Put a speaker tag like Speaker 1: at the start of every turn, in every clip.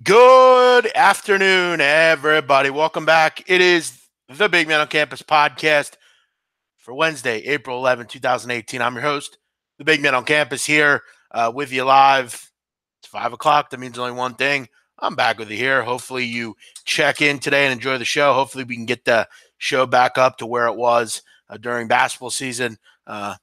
Speaker 1: Good afternoon, everybody. Welcome back. It is the Big Man on Campus podcast for Wednesday, April 11, 2018. I'm your host, the Big Man on Campus, here with you live. It's 5 o'clock. That means only one thing. I'm back with you here. Hopefully you check in today and enjoy the show. Hopefully we can get the show back up to where it was during basketball season. I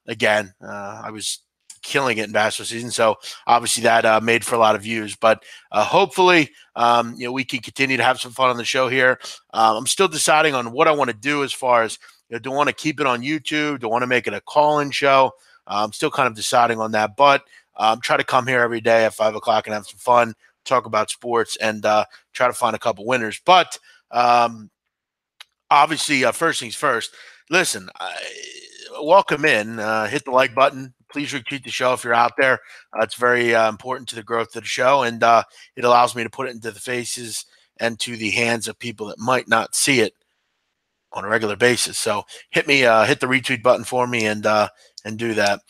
Speaker 1: was killing it in basketball season, so obviously that made for a lot of views. But hopefully, we can continue to have some fun on the show here. I'm still deciding on what I want to do as far as do I want to keep it on YouTube? Do I want to make it a call-in show? I'm still kind of deciding on that, but try to come here every day at 5 o'clock and have some fun, talk about sports, and try to find a couple winners. But obviously, first things first. Listen, welcome in. Hit the like button. Please retweet the show if you're out there. It's very important to the growth of the show, and it allows me to put it into the faces and to the hands of people that might not see it on a regular basis. So hit the retweet button for me and do that.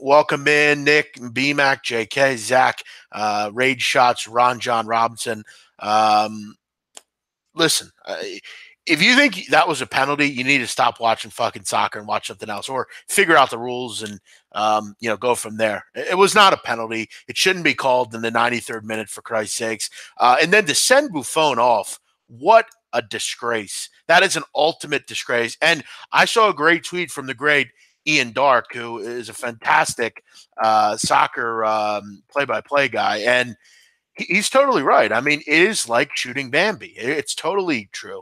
Speaker 1: Welcome in Nick, BMAC, JK, Zach, Rage Shots, Ron John Robinson. Listen, if you think that was a penalty, you need to stop watching fucking soccer and watch something else, or figure out the rules and go from there. It was not a penalty. It shouldn't be called in the 93rd minute, for Christ's sakes. And then to send Buffon off, what a disgrace! That is an ultimate disgrace. And I saw a great tweet from the great Ian Dark, who is a fantastic soccer play-by-play guy, and he's totally right. I mean, it is like shooting Bambi. It's totally true.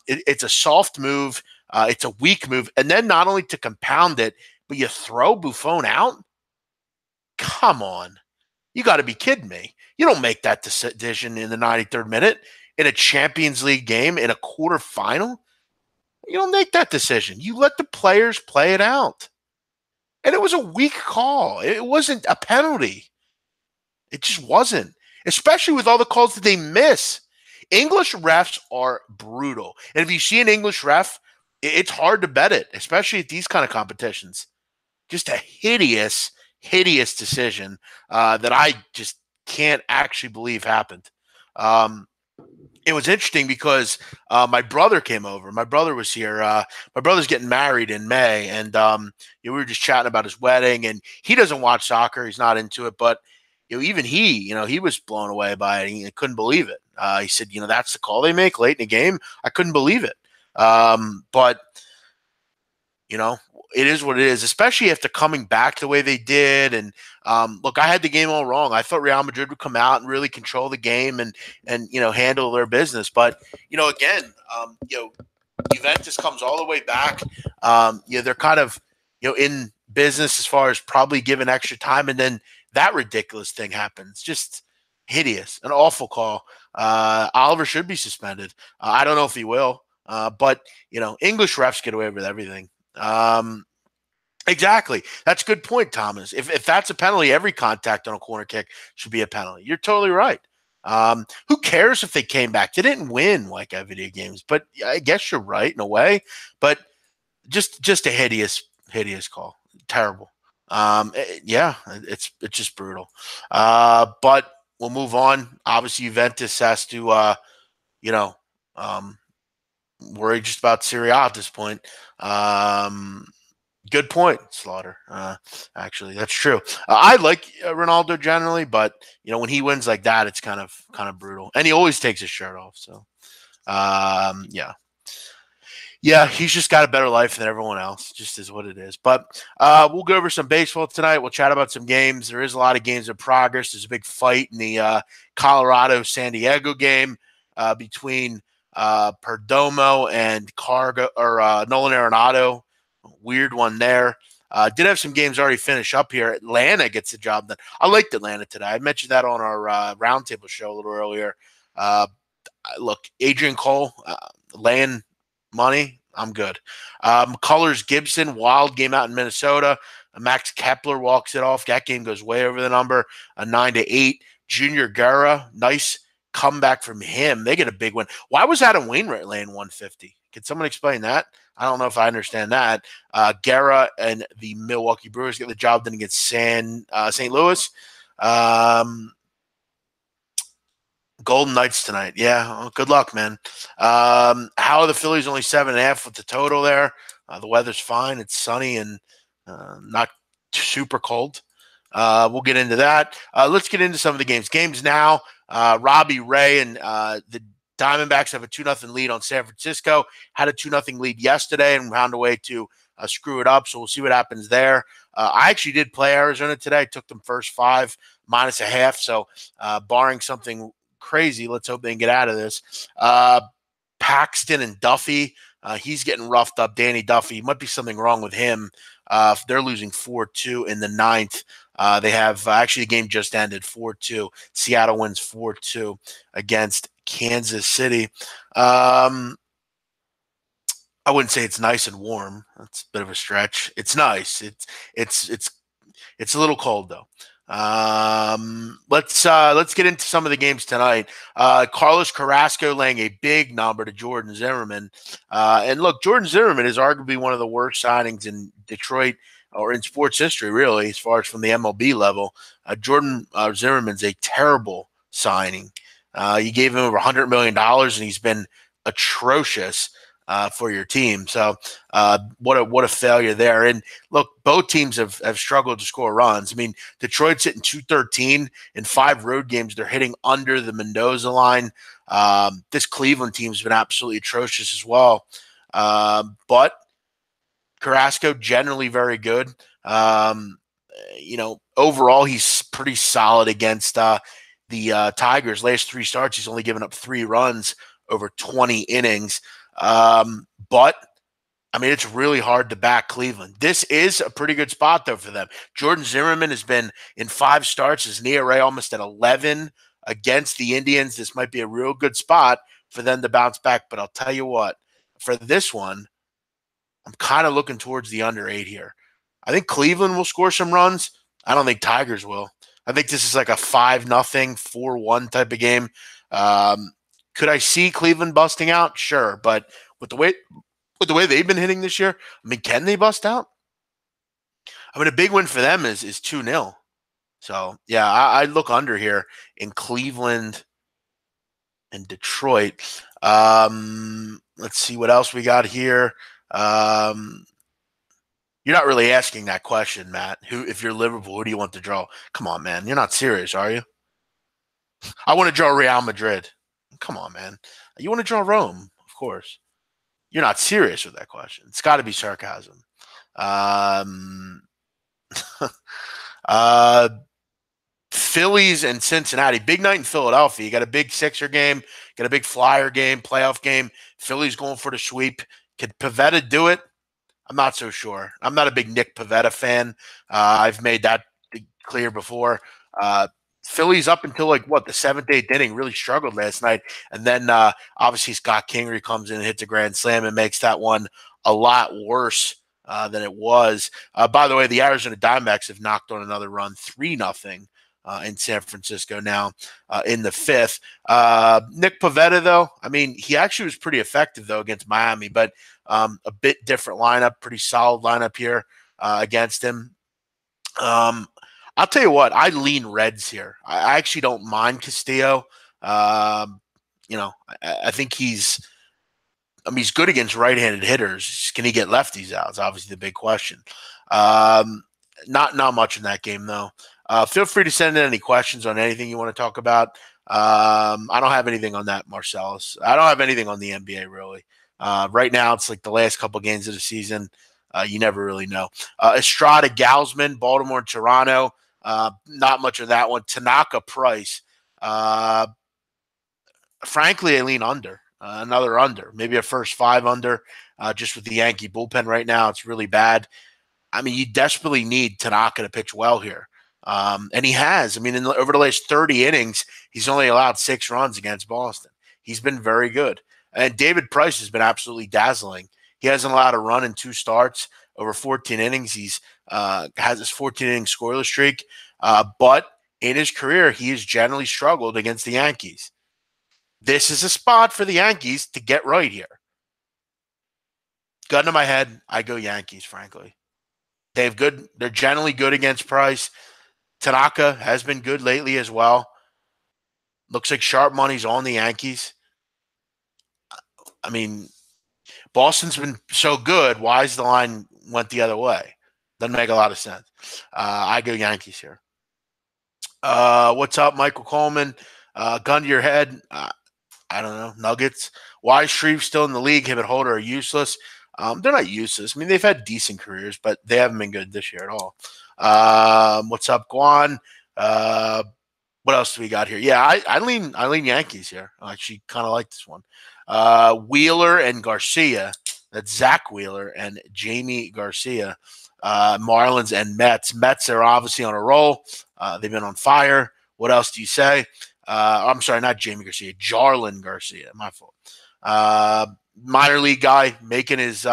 Speaker 1: It's a soft move. It's a weak move. And then not only to compound it, but you throw Buffon out? Come on. You got to be kidding me. You don't make that decision in the 93rd minute in a Champions League game in a quarterfinal. You don't make that decision. You let the players play it out. And it was a weak call. It wasn't a penalty. It just wasn't, especially with all the calls that they miss. English refs are brutal. And if you see an English ref, it's hard to bet it, especially at these kind of competitions. Just a hideous, hideous decision that I just can't actually believe happened. It was interesting because my brother came over. My brother was here. My brother's getting married in May, and we were just chatting about his wedding. And he doesn't watch soccer; he's not into it. But even he was blown away by it. He couldn't believe it. He said, that's the call they make late in the game. I couldn't believe it. But it is what it is, especially after coming back the way they did. And look, I had the game all wrong. I thought Real Madrid would come out and really control the game and handle their business. But again, Juventus comes all the way back. They're kind of in business as far as probably giving extra time, and then that ridiculous thing happens. Just hideous, an awful call. Oliver should be suspended. I don't know if he will, but English refs get away with everything. Exactly. That's a good point, Thomas. If that's a penalty, every contact on a corner kick should be a penalty. You're totally right. Who cares if they came back? They didn't win like video games, but I guess you're right in a way. But just a hideous call. Terrible. It's just brutal. But we'll move on. Obviously, Juventus has to, worry just about Serie A at this point. Good point, Slaughter. Actually, that's true. I like Ronaldo generally, but when he wins like that, it's kind of brutal, and he always takes his shirt off. So, yeah, he's just got a better life than everyone else. Just is what it is. But we'll go over some baseball tonight. We'll chat about some games. There is a lot of games in progress. There's a big fight in the Colorado-San Diego game between Perdomo and Nolan Arenado. Weird one there. Did have some games already finish up here. Atlanta gets the job done. I liked Atlanta today. I mentioned that on our roundtable show a little earlier. Look, Adrian Cole laying money. I'm good. Colors Gibson, wild game out in Minnesota. Max Kepler walks it off. That game goes way over the number, a 9-8. Junior Guerra, nice comeback from him. They get a big win. Why was Adam Wainwright laying 150? Can someone explain that? I don't know if I understand that. Guerra and the Milwaukee Brewers get the job done against St. Louis. Golden Knights tonight. Yeah, well, good luck, man. How are the Phillies only 7.5 with the total there? The weather's fine. It's sunny and not super cold. We'll get into that. Let's get into some of the games. Games now. Robbie Ray and the Diamondbacks have a 2-0 lead on San Francisco. Had a 2-0 lead yesterday and found a way to screw it up. So we'll see what happens there. I actually did play Arizona today. I took them first 5 minus a half. So barring something crazy, let's hope they can get out of this. Paxton and Duffy, he's getting roughed up. Danny Duffy, might be something wrong with him. They're losing 4-2 in the ninth. They have actually the game just ended 4-2. Seattle wins 4-2 against Kansas City. I wouldn't say it's nice and warm. That's a bit of a stretch. It's nice. It's a little cold though. Let's get into some of the games tonight. Carlos Carrasco laying a big number to Jordan Zimmerman. And look, Jordan Zimmerman is arguably one of the worst signings in Detroit or in sports history, really, as far as from the MLB level. Jordan Zimmerman's a terrible signing. You gave him over $100 million, and he's been atrocious for your team. So what a failure there. And look, both teams have struggled to score runs. I mean, Detroit's hitting 213 in 5 road games. They're hitting under the Mendoza line. This Cleveland team's been absolutely atrocious as well. But Carrasco generally very good. Overall, he's pretty solid against the Tigers. Last 3 starts, he's only given up 3 runs over 20 innings. But I mean, it's really hard to back Cleveland. This is a pretty good spot though for them. Jordan Zimmerman has been in 5 starts, his ERA almost at 11 against the Indians. This might be a real good spot for them to bounce back. But I'll tell you what, for this one, I'm kind of looking towards the under 8 here. I think Cleveland will score some runs. I don't think Tigers will. I think this is like a 5-0, 4-1 type of game. Could I see Cleveland busting out? Sure, but with the way they've been hitting this year, I mean, can they bust out? I mean, a big win for them is 2-0. So yeah, I look under here in Cleveland and Detroit. Let's see what else we got here. You're not really asking that question, Matt. If you're Liverpool, who do you want to draw? Come on, man. You're not serious, are you? I want to draw Real Madrid. Come on, man. You want to draw Rome, of course. You're not serious with that question. It's got to be sarcasm. Phillies and Cincinnati. Big night in Philadelphia. You got a big Sixer game, got a big Flyer game, playoff game. Phillies going for the sweep. Could Pivetta do it? I'm not so sure. I'm not a big Nick Pivetta fan. I've made that clear before. Phillies up until the 7th, 8th inning really struggled last night. And then obviously Scott Kingery comes in and hits a grand slam and makes that one a lot worse than it was. By the way, the Arizona Diamondbacks have knocked on another run, 3-0 in San Francisco now in the 5th. Nick Pivetta, though, I mean, he actually was pretty effective, though, against Miami, but a bit different lineup, pretty solid lineup here against him. I'll tell you what, I lean Reds here. I actually don't mind Castillo. I think he's good against right-handed hitters. Can he get lefties out? It's obviously the big question. Not much in that game, though. Feel free to send in any questions on anything you want to talk about. I don't have anything on that, Marcellus. I don't have anything on the NBA, really. Right now, it's like the last couple games of the season. You never really know. Estrada, Gausman, Baltimore, Toronto. Not much of that one. Tanaka, Price. Frankly, I lean under. Another under. Maybe a first 5 under. Just with the Yankee bullpen right now, it's really bad. I mean, you desperately need Tanaka to pitch well here. And he has. I mean, over the last 30 innings, he's only allowed 6 runs against Boston. He's been very good. And David Price has been absolutely dazzling. He hasn't allowed a run in 2 starts over 14 innings. He's has his 14-inning scoreless streak. But in his career, he has generally struggled against the Yankees. This is a spot for the Yankees to get right here. Gun to my head, I go Yankees, frankly. They're generally good against Price. Tanaka has been good lately as well. Looks like sharp money's on the Yankees. I mean, Boston's been so good. Why is the line went the other way? Doesn't make a lot of sense. I go Yankees here. What's up, Michael Coleman? Gun to your head. I don't know. Nuggets. Why is Shreve still in the league? Him and Holder are useless. They're not useless. I mean, they've had decent careers, but they haven't been good this year at all. What's up, Guan? What else do we got here? Yeah, I lean Yankees here. I actually kind of like this one. Wheeler and Garcia. That's Zach Wheeler and Jamie Garcia. Marlins and Mets. Mets are obviously on a roll. They've been on fire. What else do you say? I'm sorry, not Jamie Garcia, Jarlin Garcia. My fault. Minor league guy making his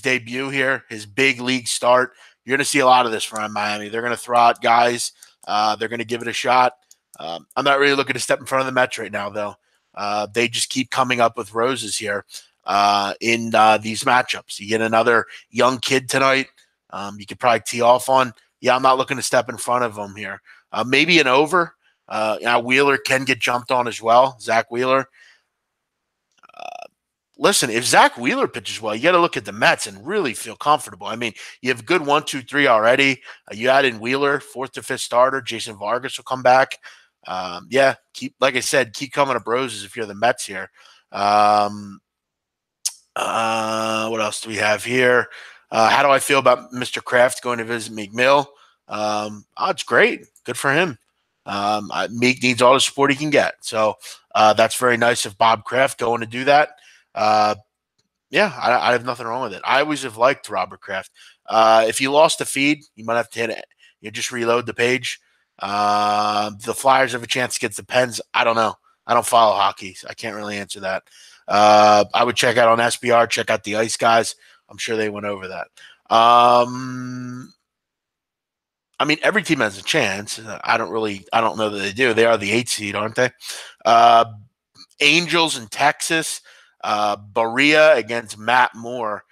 Speaker 1: debut here, his big league start. You're going to see a lot of this from Miami. They're going to throw out guys. They're going to give it a shot. I'm not really looking to step in front of the Mets right now, though. They just keep coming up with roses here in these matchups. You get another young kid tonight. You could probably tee off on. Yeah, I'm not looking to step in front of them here. Maybe an over. Wheeler can get jumped on as well. Zach Wheeler. Listen, if Zach Wheeler pitches well, you got to look at the Mets and really feel comfortable. I mean, you have good 1, 2, 3 already. You add in Wheeler, 4th to 5th starter. Jason Vargas will come back. Yeah, like I said, keep coming to roses if you're the Mets here. What else do we have here? How do I feel about Mr. Kraft going to visit McMill? It's great. Good for him. Meek needs all the support he can get. So that's very nice of Bob Kraft going to do that. Yeah, I have nothing wrong with it. I always have liked Robert Kraft. If you lost the feed, you might have to hit it. You just reload the page. The Flyers have a chance against the Pens. I don't know. I don't follow hockey. So I can't really answer that. I would check out on SBR, check out the Ice guys. I'm sure they went over that. I mean, every team has a chance. I don't know that they do. They are the 8th seed, aren't they? Angels in Texas. Berea against Matt Moore.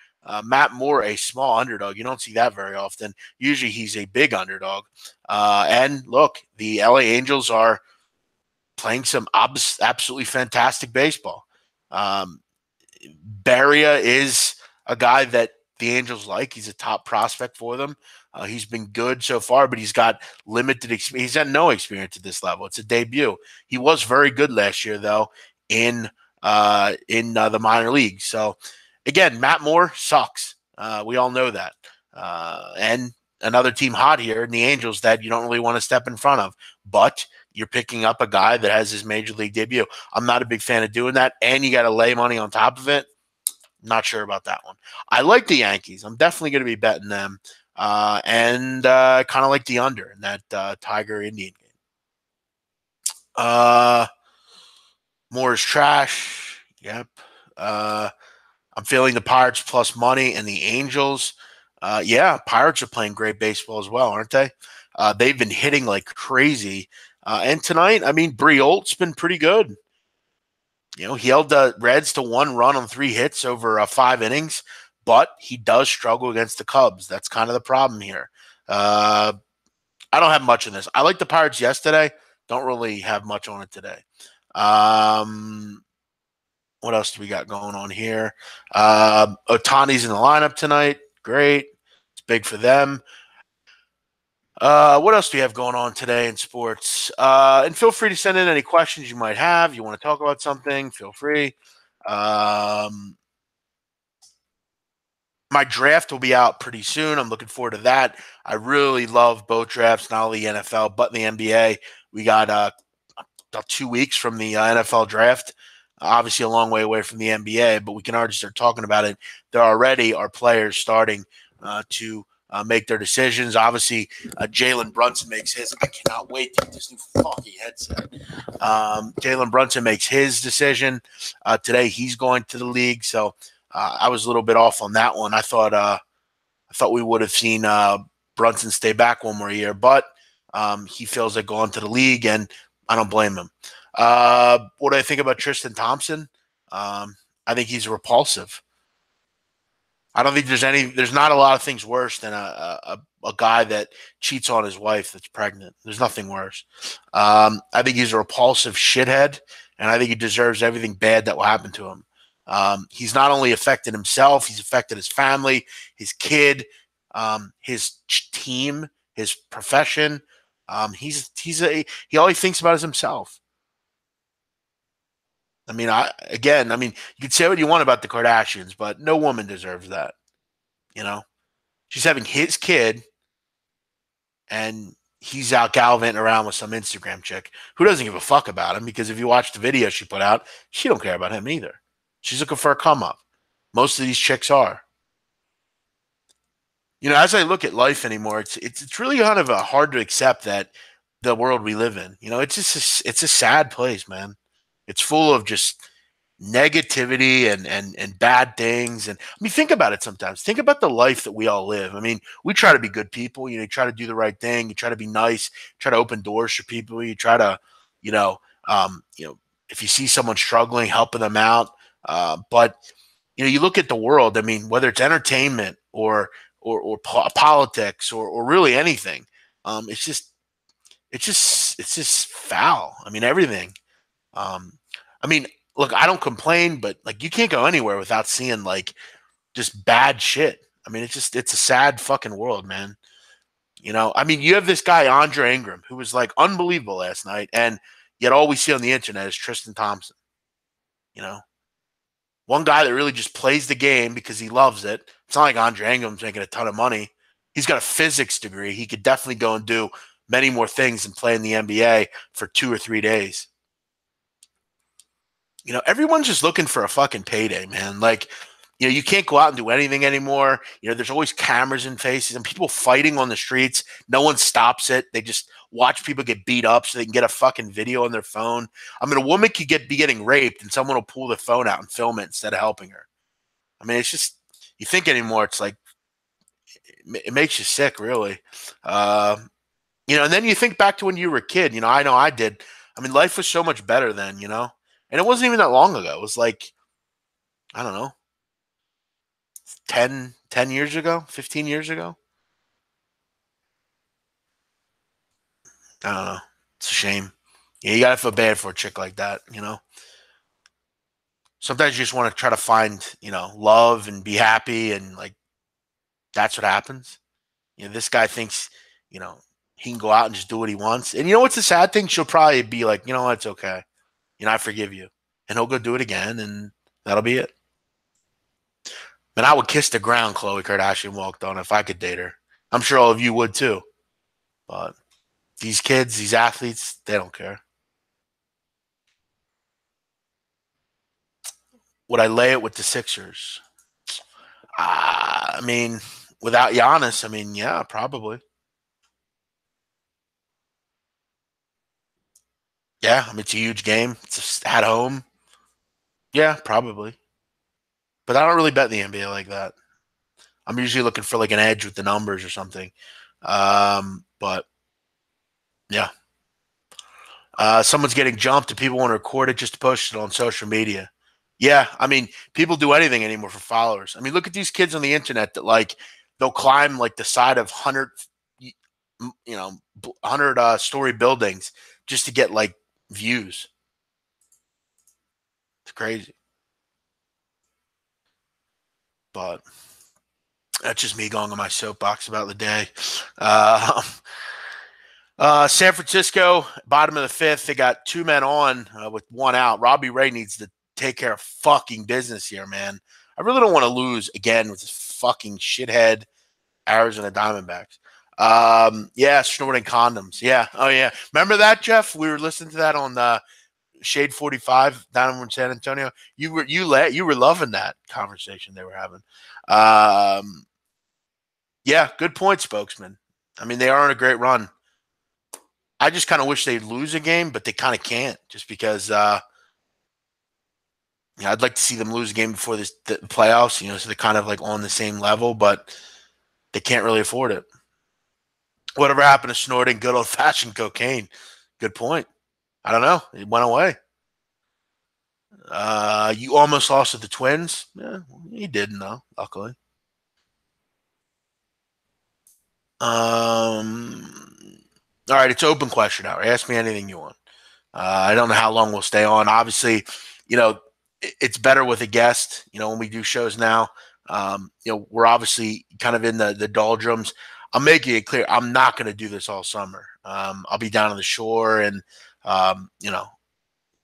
Speaker 1: Matt Moore, a small underdog. You don't see that very often. Usually he's a big underdog. And look, the LA Angels are playing some absolutely fantastic baseball. Berea is a guy that the Angels like. He's a top prospect for them. He's been good so far, but he's got limited experience. He's had no experience at this level. It's a debut. He was very good last year, though, in the minor leagues. So, again, Matt Moore sucks. We all know that. And another team hot here in the Angels that you don't really want to step in front of. But you're picking up a guy that has his major league debut. I'm not a big fan of doing that. And you got to lay money on top of it. Not sure about that one. I like the Yankees. I'm definitely going to be betting them. And kind of like the under in that Tiger Indian game. Moore is trash. Yep. I'm feeling the Pirates plus money and the Angels. Yeah, Pirates are playing great baseball as well, aren't they? They've been hitting like crazy. And tonight, I mean, Briolt's been pretty good. You know, he held the Reds to 1 run on 3 hits over 5 innings, but he does struggle against the Cubs. That's kind of the problem here. I don't have much in this. I like the Pirates yesterday. Don't really have much on it today. What else do we got going on here? Otani's in the lineup tonight. Great. It's big for them. What else do we have going on today in sports? And feel free to send in any questions you might have. You want to talk about something, feel free. My draft will be out pretty soon. I'm looking forward to that. I really love both drafts, not only the NFL, but the NBA. We got about 2 weeks from the NFL draft. Obviously, a long way away from the NBA, but we can already start talking about it. There already are players starting to make their decisions. Obviously, Jalen Brunson makes his. I cannot wait to get this new fucking headset. Jalen Brunson makes his decision today. He's going to the league, so I was a little bit off on that one. I thought we would have seen Brunson stay back one more year, but he feels like going to the league, and I don't blame him. What do I think about Tristan Thompson? I think he's repulsive. I don't think there's not a lot of things worse than a a guy that cheats on his wife that's pregnant. There's nothing worse. I think he's a repulsive shithead, and I think he deserves everything bad that will happen to him. He's not only affected himself, he's affected his family, his kid, his team, his profession. He all he thinks about is himself. I mean, you can say what you want about the Kardashians, but no woman deserves that. You know, she's having his kid, and he's out gallivanting around with some Instagram chick who doesn't give a fuck about him. Because if you watch the video she put out, she don't care about him either. She's looking for a come up. Most of these chicks are. As I look at life anymore, it's really kind of hard to accept that the world we live in. It's a sad place, man. It's full of just negativity and bad things. And I mean, think about it sometimes. Think about the life that we all live. I mean, we try to be good people. You try to do the right thing. You try to be nice. Try to open doors for people. You try to, you know, if you see someone struggling, helping them out. But you look at the world. I mean, whether it's entertainment or politics or really anything, it's just foul. I mean, everything. Um, I mean, look, I don't complain, but like you can't go anywhere without seeing like just bad shit. I mean, it's a sad fucking world, man. I mean, you have this guy Andre Ingram who was like unbelievable last night, and yet all we see on the internet is Tristan Thompson. You know, one guy that really just plays the game because he loves it. It's not like Andre Ingram's making a ton of money. He's got a physics degree. He could definitely go and do many more things than play in the NBA for 2 or 3 days. Everyone's just looking for a fucking payday, man. Like, you can't go out and do anything anymore. There's always cameras in faces and people fighting on the streets. No one stops it. They just watch people get beat up so they can get a fucking video on their phone. I mean, a woman could be getting raped and someone will pull the phone out and film it instead of helping her. I mean, it's just, you think anymore, it's like, it makes you sick, really. And then you think back to when you were a kid. I know I did. I mean, life was so much better then, and it wasn't even that long ago. It was like, I don't know, 10 years ago, 15 years ago. I don't know. It's a shame. Yeah, you got to feel bad for a chick like that. Sometimes you just want to try to find, love and be happy. And like, that's what happens. This guy thinks, you know, he can go out and just do what he wants. And what's the sad thing? She'll probably be like, it's okay. I forgive you. And he'll go do it again. And that'll be it. Man, I would kiss the ground Khloe Kardashian walked on if I could date her. I'm sure all of you would too. But these kids, these athletes, they don't care. Would I lay it with the Sixers? I mean, without Giannis, I mean, yeah, probably. Yeah, I mean, it's a huge game. It's at home. Yeah, probably. But I don't really bet the NBA like that. I'm usually looking for like an edge with the numbers or something. But yeah, someone's getting jumped and people want to record it just to post it on social media. Yeah, I mean, people do anything anymore for followers. I mean, look at these kids on the internet that like they'll climb like the side of 100 story buildings just to get like views. It's crazy. But that's just me going on my soapbox about the day. Uh, San Francisco, bottom of the fifth. They got two men on with one out. Robbie Ray needs to take care of fucking business here, man. I really don't want to lose again with this fucking shithead Arizona Diamondbacks. Yeah, snorting condoms. Yeah. Oh, yeah. Remember that, Jeff? We were listening to that on Shade 45 down in San Antonio. You were loving that conversation they were having. Yeah, good point, spokesman. I mean, they are on a great run. I just kind of wish they'd lose a game, but they kind of can't just because I'd like to see them lose a game before the playoffs, so they're kind of like on the same level, but they can't really afford it. Whatever happened to snorting good old fashioned cocaine? Good point. I don't know. It went away. You almost lost to the Twins. Yeah, you didn't, though, luckily. All right, it's open question hour. Ask me anything you want. I don't know how long we'll stay on. Obviously, it's better with a guest. When we do shows now, we're obviously kind of in the doldrums. I'm making it clear I'm not going to do this all summer. I'll be down on the shore, and um, you know,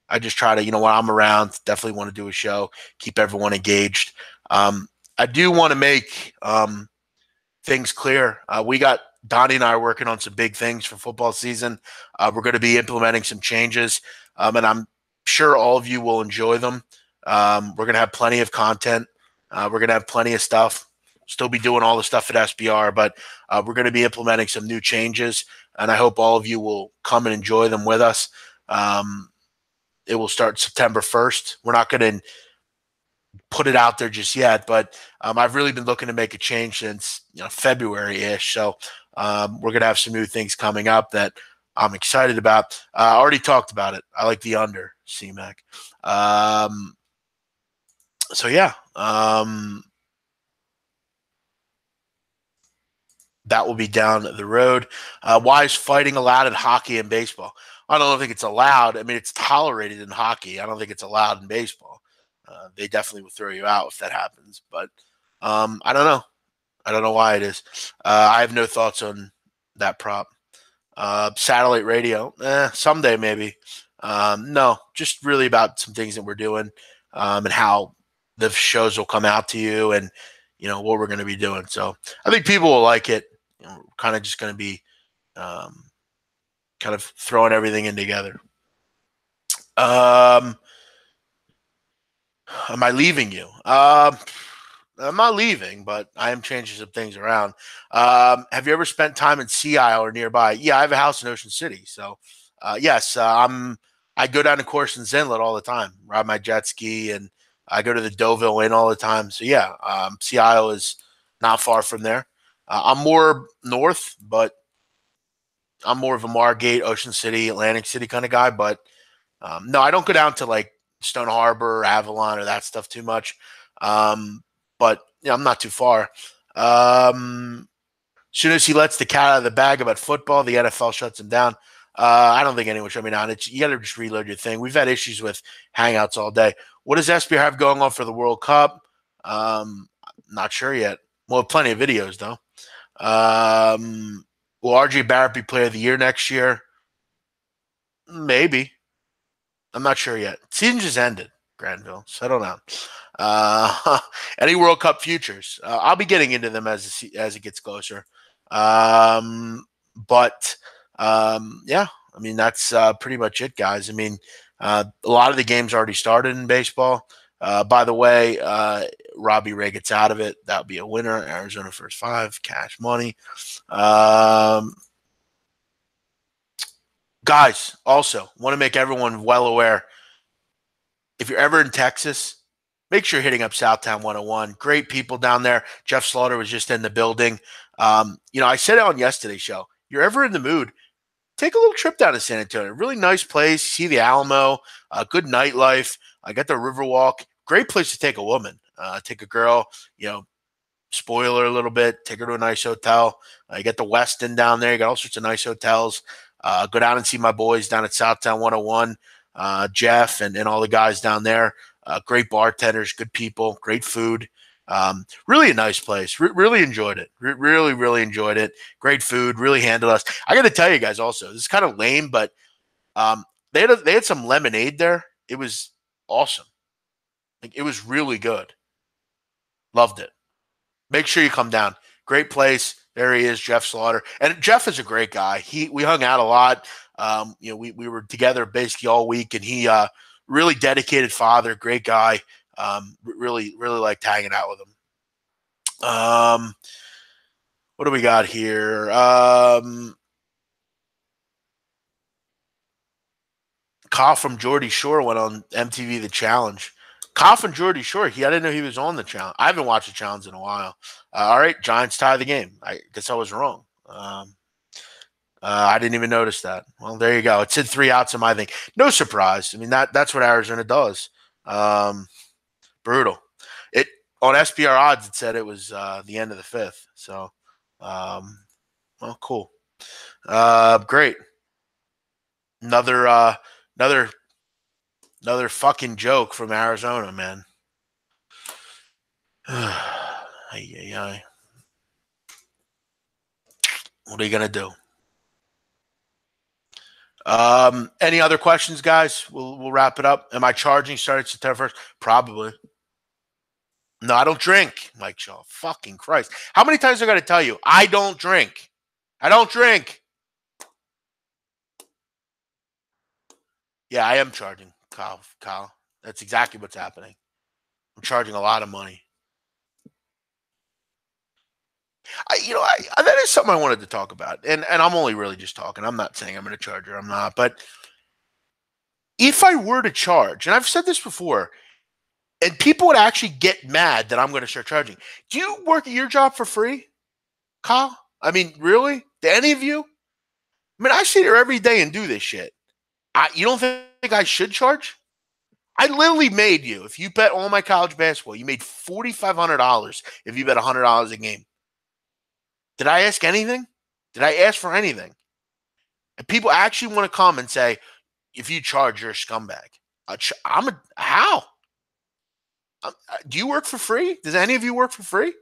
Speaker 1: I just try to, when I'm around, definitely want to do a show, keep everyone engaged. I do want to make things clear. We got Donnie and I are working on some big things for football season. We're going to be implementing some changes, and I'm sure all of you will enjoy them. We're going to have plenty of content. We're going to have plenty of stuff. Still be doing all the stuff at SBR, but we're going to be implementing some new changes, and I hope all of you will come and enjoy them with us. It will start September 1st. We're not going to put it out there just yet, but I've really been looking to make a change since February ish. So we're gonna have some new things coming up that I'm excited about. I already talked about it. I like the under CMAC. So yeah, that will be down the road. Why is fighting allowed in hockey and baseball? I don't think it's allowed. I mean, it's tolerated in hockey. I don't think it's allowed in baseball. They definitely will throw you out if that happens. But I don't know. I don't know why it is. I have no thoughts on that prop. Satellite radio, someday maybe. No, just really about some things that we're doing and how the shows will come out to you and what we're going to be doing. So I think people will like it. Kind of just going to be kind of throwing everything in together. Am I leaving you? I'm not leaving, but I am changing some things around. Have you ever spent time in Sea Isle or nearby? Yeah, I have a house in Ocean City, so yes, I go down to Corson's Inlet all the time, ride my jet ski, and I go to the Deauville Inn all the time. So yeah, Sea Isle is not far from there. I'm more north, but I'm more of a Margate, Ocean City, Atlantic City kind of guy. But no, I don't go down to like Stone Harbor, or Avalon, or that stuff too much. But I'm not too far. As soon as he lets the cat out of the bag about football, the NFL shuts him down. I don't think anyone shut me down. You got to just reload your thing. We've had issues with Hangouts all day. What does SBR have going on for the World Cup? Not sure yet. Well, plenty of videos though. Will RJ Barrett be Player of the Year next year? Maybe. I'm not sure yet. Season just ended, Granville. Settle down. Any World Cup futures? I'll be getting into them as it gets closer. But yeah, I mean that's pretty much it, guys. I mean, a lot of the games already started in baseball. By the way, Robbie Ray gets out of it. That would be a winner. Arizona first 5, cash money. Guys, also want to make everyone well aware. If you're ever in Texas, make sure you're hitting up Southtown 101. Great people down there. Jeff Slaughter was just in the building. I said it on yesterday's show. You're ever in the mood, take a little trip down to San Antonio. Really nice place. See the Alamo. Good nightlife. I got the Riverwalk. Great place to take a woman. Take a girl. Spoil her a little bit. Take her to a nice hotel. You got the Westin down there. You got all sorts of nice hotels. Go down and see my boys down at Southtown 101. Jeff and all the guys down there. Great bartenders, good people, great food. Really a nice place. Really enjoyed it. Really, really enjoyed it. Great food. Really handled us. I got to tell you guys also, this is kind of lame, but they had some lemonade there. It was awesome. Like it was really good. Loved it. Make sure you come down. Great place. There he is, Jeff Slaughter, and Jeff is a great guy. We hung out a lot. We were together basically all week, and he really dedicated father, great guy. Really liked hanging out with him. What do we got here? Koff from Geordie Shore went on MTV The Challenge. Koff from Geordie Shore. I didn't know he was on the challenge. I haven't watched the challenge in a while. All right, Giants tie the game. I guess I was wrong. I didn't even notice that. Well, there you go. It said 3 outs in my thing. No surprise. I mean that's what Arizona does. Brutal. It on SPR odds. It said it was the end of the 5th. So Oh, cool. Great. Another another another fucking joke from Arizona, man. Ay, ay, ay. What are you gonna do? Any other questions, guys? We'll wrap it up. Am I charging starting September 1st? Probably. No, I don't drink, Mike Shaw. Fucking Christ. How many times I gotta tell you? I don't drink. I don't drink. Yeah, I am charging, Kyle. Kyle. That's exactly what's happening. I'm charging a lot of money. That is something I wanted to talk about, and I'm only really just talking. I'm not saying I'm going to charge her. I'm not. But if I were to charge, and I've said this before, and people would actually get mad that I'm going to start charging. Do you work at your job for free, Kyle? I mean, really? Do any of you? I mean, I sit here every day and do this shit. You don't think I should charge? I literally made you. If you bet all my college basketball, you made $4,500 if you bet $100 a game. Did I ask anything? Did I ask for anything? And people actually want to come and say, if you charge, you're a scumbag. How? Do you work for free? Does any of you work for free?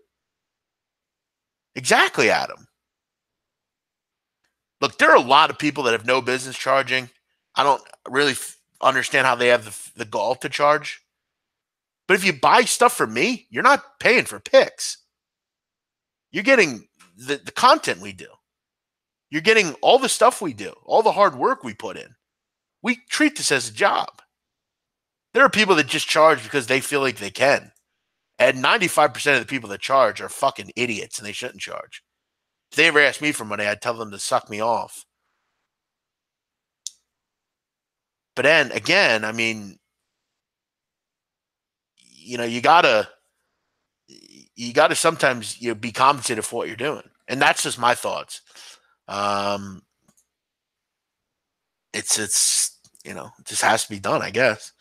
Speaker 1: Exactly, Adam. Look, there are a lot of people that have no business charging. I don't really understand how they have the gall to charge. But if you buy stuff from me, you're not paying for picks. You're getting the content we do. You're getting all the stuff we do, all the hard work we put in. We treat this as a job. There are people that just charge because they feel like they can. And 95% of the people that charge are fucking idiots and they shouldn't charge. If they ever asked me for money, I'd tell them to suck me off. But then again, I mean, you gotta sometimes be compensated for what you're doing. And that's just my thoughts. It's it just has to be done, I guess.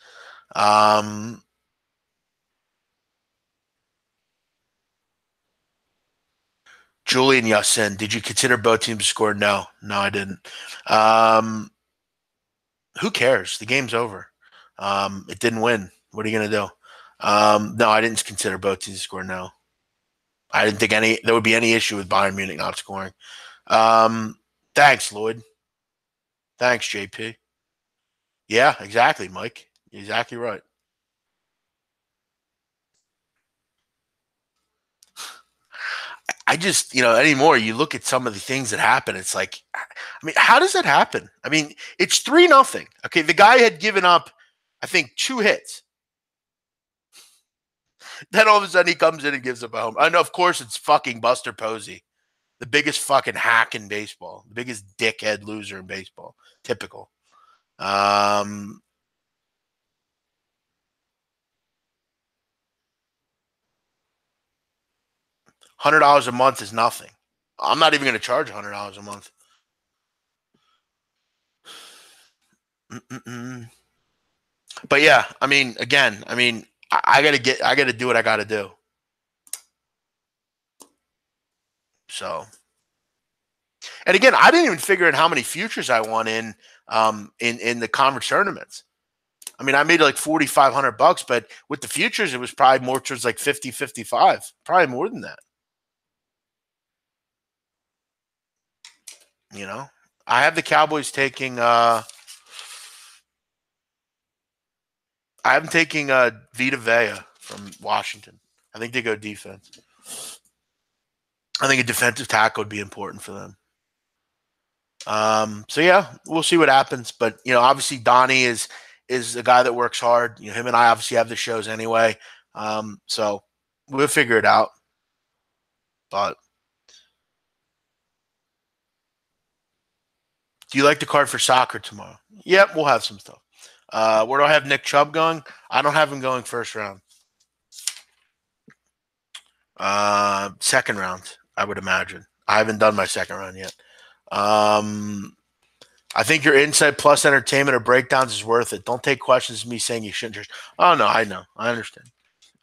Speaker 1: Julian Yassin, did you consider both teams to score? No, I didn't. Who cares? The game's over. It didn't win. What are you gonna do? No, I didn't consider both teams to score. No, I didn't think there would be any issue with Bayern Munich not scoring. Thanks, Lloyd. Thanks, JP. Yeah, exactly, Mike. You're exactly right. I just, anymore, you look at some of the things that happen. It's like, I mean, how does that happen? I mean, it's 3-0. Okay. The guy had given up, I think, 2 hits. Then all of a sudden he comes in and gives up a home. And of course, it's fucking Buster Posey, the biggest fucking hack in baseball, the biggest dickhead loser in baseball. Typical. $100 a month is nothing. I'm not even going to charge $100 a month. Mm-mm-mm. But yeah, I mean, again, I gotta do what I gotta do. So, and again, I didn't even figure out how many futures I won in the conference tournaments. I mean, I made like $4,500, but with the futures, it was probably more towards like 50, 55, probably more than that. I have the Cowboys taking. I am taking Vita Vea from Washington. I think they go defense. I think a defensive tackle would be important for them. So yeah, we'll see what happens. But obviously Donnie is a guy that works hard. Him and I obviously have the shows anyway. So we'll figure it out. But do you like the card for soccer tomorrow? Yep, we'll have some stuff. Where do I have Nick Chubb going? I don't have him going first round. Second round, I would imagine. I haven't done my second round yet. I think your insight plus entertainment or breakdowns is worth it. Don't take questions from me saying you shouldn't just. Oh no, I know. I understand.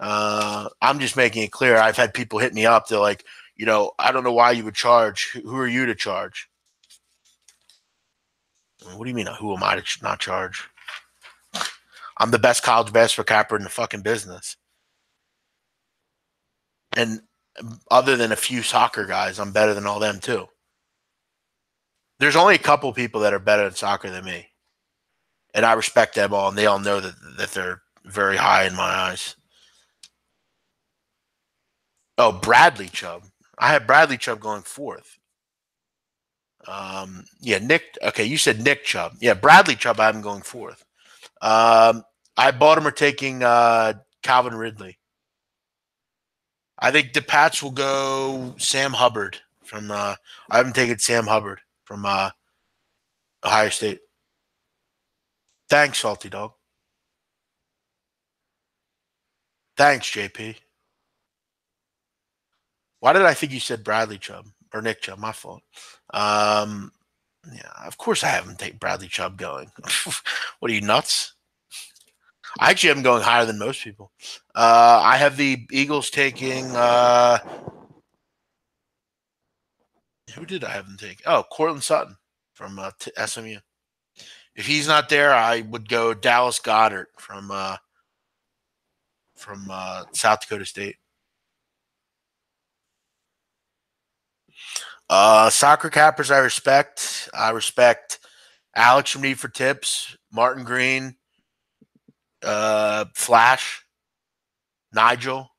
Speaker 1: I'm just making it clear. I've had people hit me up. They're like, I don't know why you would charge. Who are you to charge? What do you mean? Who am I to not charge? I'm the best college basketball capper in the fucking business. And other than a few soccer guys, I'm better than all them too. There's only a couple people that are better at soccer than me. And I respect them all, and they all know that they're very high in my eyes. Oh, Bradley Chubb. I had Bradley Chubb going fourth. Yeah, Nick. Okay, you said Nick Chubb. Yeah, Bradley Chubb. I have him going fourth. I Baltimore taking Calvin Ridley. I think the Pats will go Sam Hubbard from. I haven't taken Sam Hubbard from Ohio State. Thanks, Salty Dog. Thanks, JP. Why did I think you said Bradley Chubb or Nick Chubb? My fault. Um, yeah, of course I haven't taken Bradley Chubb going. What are you, nuts? I actually have him going higher than most people. I have the Eagles taking. Who did I have them take? Oh, Cortland Sutton from SMU. If he's not there, I would go Dallas Goddard from South Dakota State. Soccer cappers, I respect. I respect Alex from Need for Tips, Martin Green, Flash, Nigel.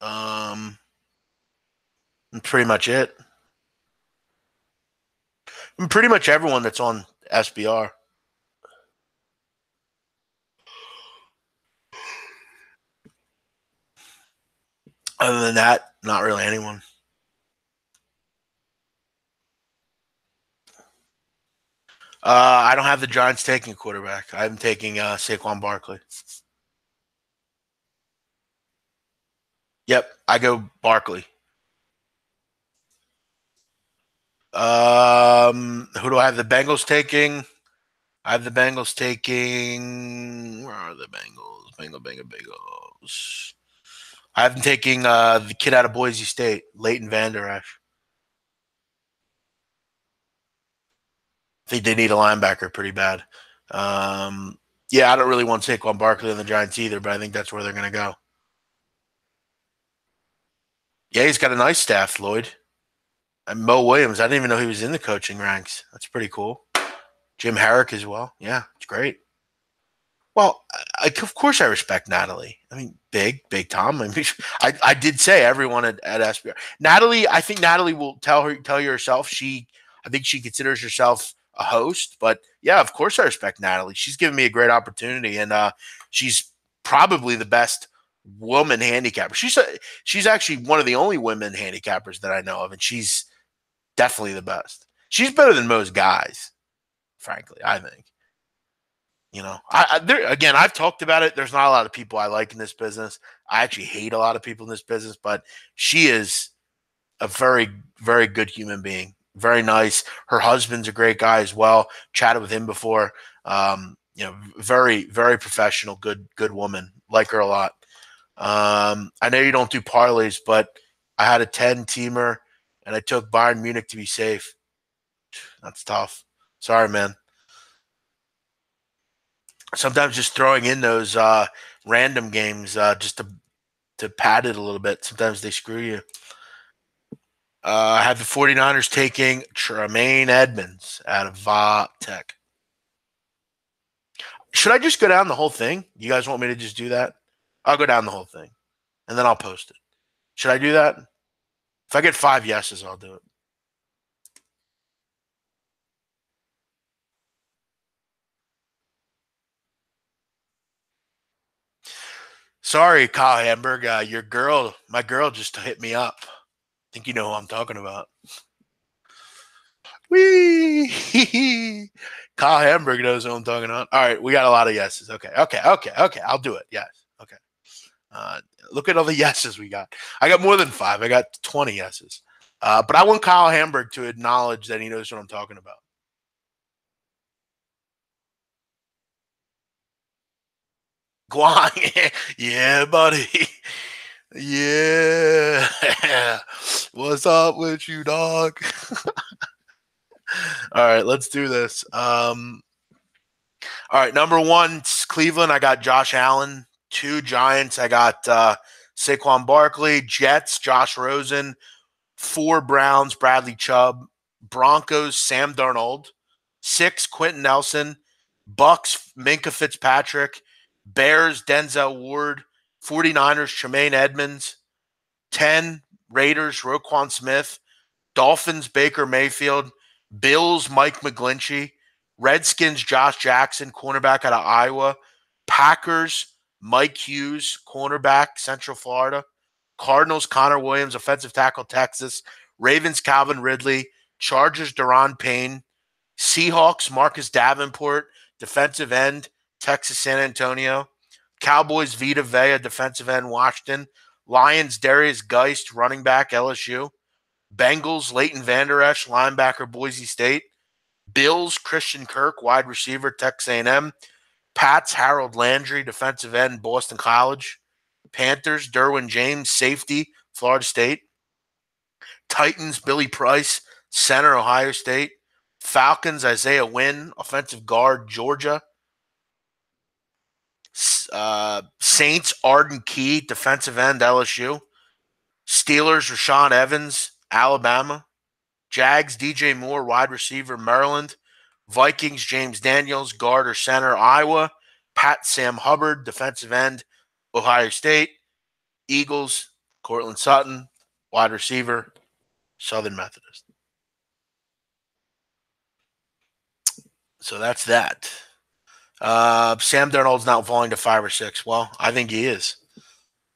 Speaker 1: And pretty much it. And pretty much everyone that's on SBR. Other than that, not really anyone. I don't have the Giants taking a quarterback. I'm taking Saquon Barkley. Yep, I go Barkley. Who do I have the Bengals taking? I have the Bengals taking. Where are the Bengals? Bengals. I have them taking the kid out of Boise State, Leighton Vander Esch. I think they need a linebacker pretty bad. Yeah, I don't really want Saquon Barkley on the Giants either, but I think that's where they're going to go. Yeah, he's got a nice staff, Lloyd. And Mo Williams, I didn't even know he was in the coaching ranks. That's pretty cool. Jim Herrick as well. Yeah, it's great. Well, of course I respect Natalie. I mean, big Tom. I mean, I did say everyone at SBR. Natalie, I think Natalie will tell you herself. I think she considers herself a host, but yeah, of course I respect Natalie. She's given me a great opportunity, and she's probably the best woman handicapper. She's actually one of the only women handicappers that I know of, and she's definitely the best. She's better than most guys, frankly, I think. Again, I've talked about it. There's not a lot of people I like in this business. I actually hate a lot of people in this business, but she is a very, very good human being. Very nice. Her husband's a great guy as well. Chatted with him before. Very, very professional, good woman. Like her a lot. I know you don't do parlays, but I had a 10-teamer and I took Bayern Munich to be safe. That's tough. Sorry, man. Sometimes just throwing in those random games just to pad it a little bit. Sometimes they screw you. I have the 49ers taking Tremaine Edmonds out of Va Tech. Should I just go down the whole thing? You guys want me to just do that? I'll go down the whole thing, and then I'll post it. Should I do that? If I get 5 yeses, I'll do it. Sorry, Kyle Hamburg. My girl just hit me up. I think you know who I'm talking about. Wee! Kyle Hamburg knows who I'm talking about. All right, we got a lot of yeses. Okay. I'll do it. Yes. Okay. Look at all the yeses we got. I got more than 5. I got 20 yeses. But I want Kyle Hamburg to acknowledge that he knows what I'm talking about. Guan, yeah, buddy. Yeah. What's up with you, dog? All right, let's do this. All right, number one, Cleveland. I got Josh Allen. Two Giants. I got Saquon Barkley. Jets. Josh Rosen. Four Browns. Bradley Chubb. Broncos. Sam Darnold. Six Quentin Nelson. Bucks. Minka Fitzpatrick. Bears. Denzel Ward. 49ers. Tremaine Edmonds. 10 Raiders. Roquan Smith. Dolphins, Baker Mayfield. Bills, Mike McGlinchey. Redskins, Josh Jackson, cornerback out of Iowa. Packers, Mike Hughes, cornerback, Central Florida. Cardinals, Connor Williams, offensive tackle, Texas. Ravens, Calvin Ridley. Chargers, Daron Payne. Seahawks, Marcus Davenport, defensive end, Texas San Antonio. Cowboys, Vita Vea, defensive end, Washington. Lions, Darius Geist, running back, LSU. Bengals, Leighton Vander Esch, linebacker, Boise State. Bills, Christian Kirk, wide receiver, Texas A&M. Pats, Harold Landry, defensive end, Boston College. Panthers, Derwin James, safety, Florida State. Titans, Billy Price, center, Ohio State. Falcons, Isaiah Wynn, offensive guard, Georgia. Saints, Arden Key, defensive end, LSU. Steelers, Rashawn Evans, Alabama. Jags, DJ Moore, wide receiver, Maryland. Vikings, James Daniels, guard or center, Iowa. Pat Sam Hubbard, defensive end, Ohio State. Eagles, Cortland Sutton, wide receiver, Southern Methodist. So that's that. Sam Darnold's not falling to 5 or 6. Well, I think he is.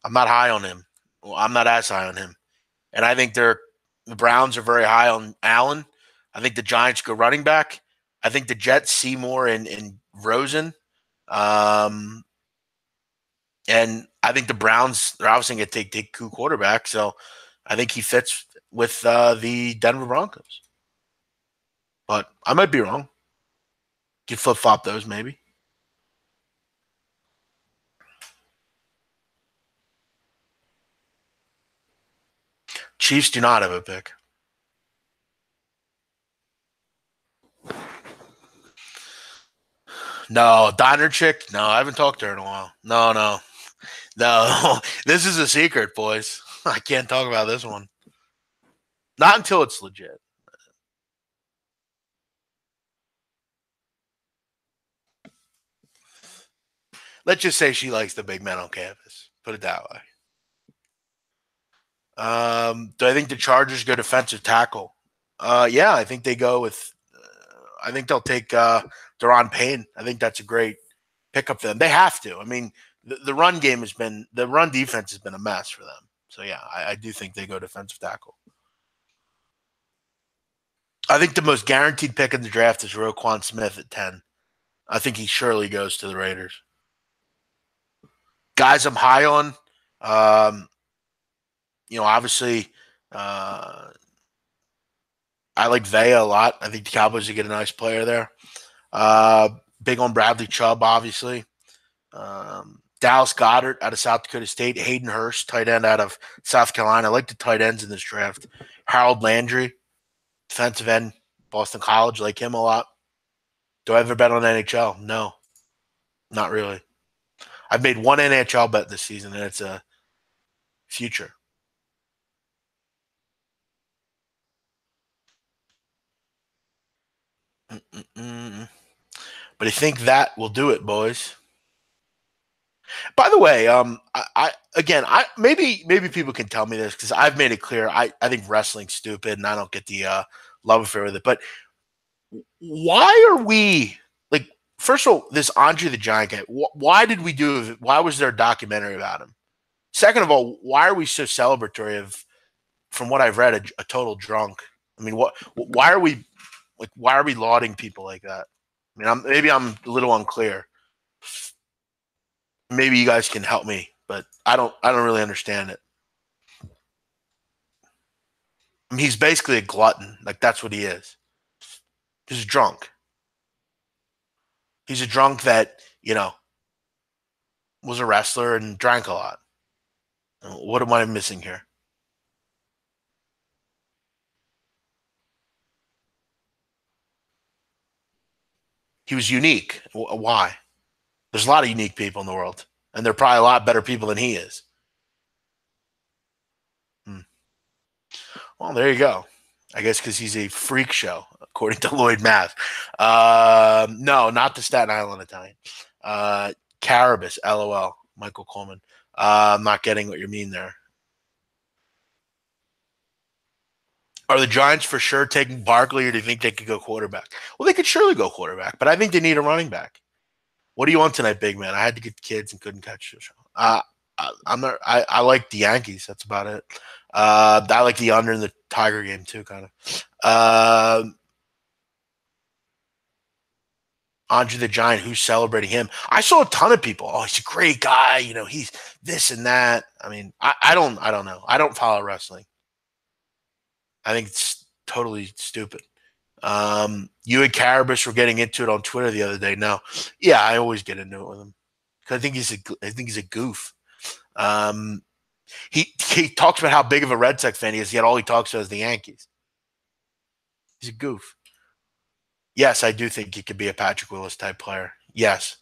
Speaker 1: I'm not high on him. Well, I'm not as high on him. And I think the Browns are very high on Allen. I think the Giants go running back. I think the Jets see more in Rosen. And I think the Browns are obviously going to take two quarterback. So I think he fits with the Denver Broncos. But I might be wrong. You flip flop those maybe. Chiefs do not have a pick. No, Diner Chick. No, I haven't talked to her in a while. No, no, no. This is a secret, boys. I can't talk about this one. Not until it's legit. Let's just say she likes the big men on campus. Put it that way. Do I think the Chargers go defensive tackle? Yeah, I think they go with. I think they'll take Daron Payne. I think that's a great pickup for them. They have to. I mean, the run game has been the run defense has been a mess for them. So yeah, I do think they go defensive tackle. I think the most guaranteed pick in the draft is Roquan Smith at 10. I think he surely goes to the Raiders. Guys I'm high on, um, obviously, uh, I like Vea a lot. I think the Cowboys would get a nice player there. Uh, Big on Bradley Chubb, obviously. Dallas Goddard out of South Dakota State. Hayden Hurst, tight end out of South Carolina. I like the tight ends in this draft. Harold Landry, defensive end, Boston College. Like him a lot. Do I ever bet on NHL? No, not really. I've made one NHL bet this season, and it's a future. Mm-mm-mm. But I think that will do it, boys. By the way, I again, I maybe people can tell me this because I've made it clear. I think wrestling's stupid, and I don't get the love affair with it. But why are we like? First of all, this Andre the Giant guy. Why did we do it? Why was there a documentary about him? Second of all, why are we so celebratory of? From what I've read, a total drunk. I mean, what? Why are we like? Why are we lauding people like that? I mean, maybe I'm a little unclear. Maybe you guys can help me, but I don't really understand it. I mean, he's basically a glutton. Like that's what he is. He's a drunk. He's a drunk that was a wrestler and drank a lot. What am I missing here? He was unique. Why? There's a lot of unique people in the world, and they're probably a lot better people than he is. Hmm. Well, there you go. I guess because he's a freak show, according to Lloyd Math. No, not the Staten Island Italian. Uh, Carabas, LOL, Michael Coleman. I'm not getting what you mean there. Are the Giants for sure taking Barkley, or do you think they could go quarterback? Well, they could surely go quarterback, but I think they need a running back. What do you want tonight, big man? I had to get the kids and couldn't catch the show. I'm not. I like the Yankees. That's about it. I like the under in the Tiger game too, kind of. Andre the Giant, who's celebrating him? I saw a ton of people. Oh, he's a great guy. You know, he's this and that. I mean, I don't know. I don't follow wrestling. I think it's totally stupid. You and Carabas were getting into it on Twitter the other day. No, yeah, I always get into it with him because I think he's a goof. Um, he talks about how big of a Red Sox fan he is, yet all he talks about is the Yankees. He's a goof. Yes, I do think he could be a Patrick Willis type player. Yes,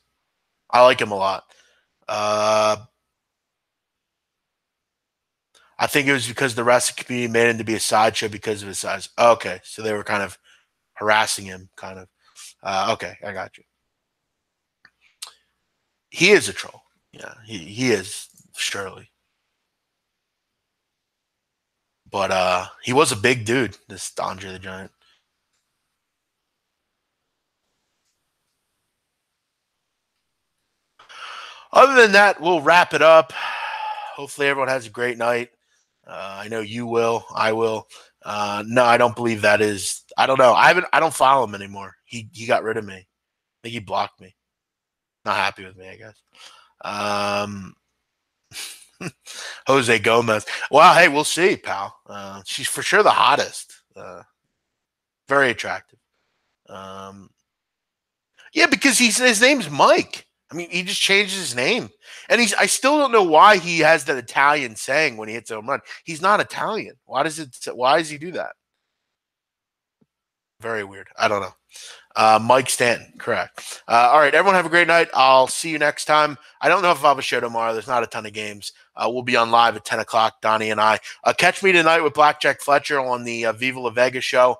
Speaker 1: I like him a lot. Uh, I think it was because the rest of the community made him to be a sideshow because of his size. Okay, so they were kind of harassing him, kind of. Okay, I got you. He is a troll. Yeah, he is surely. But he was a big dude, this Andre the Giant. Other than that, we'll wrap it up. Hopefully, everyone has a great night. I know you will. I will. No, I don't believe that is. I don't know. I haven't. I don't follow him anymore. He got rid of me. I think he blocked me. Not happy with me, I guess. Um, Jose Gomez. Well, hey, we'll see, pal. She's for sure the hottest. Very attractive. Um, yeah, because his name's Mike. I mean, he just changes his name, and I still don't know why he has that Italian saying when he hits a home run. He's not Italian. Why does it? Why does he do that? Very weird. I don't know. Mike Stanton, correct. All right, everyone have a great night. I'll see you next time. I don't know if I'll have a show tomorrow. There's not a ton of games. We'll be on live at 10 o'clock, Donnie and I. Catch me tonight with Blackjack Fletcher on the Viva La Vega show.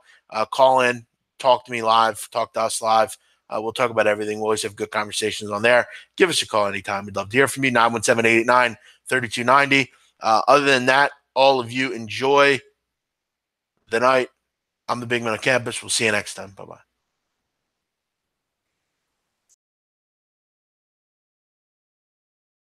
Speaker 1: Call in, talk to me live, talk to us live. We'll talk about everything. We'll always have good conversations on there. Give us a call anytime. We'd love to hear from you. 917-889-3290. Other than that, all of you enjoy the night. I'm the big man on campus. We'll see you next time. Bye-bye.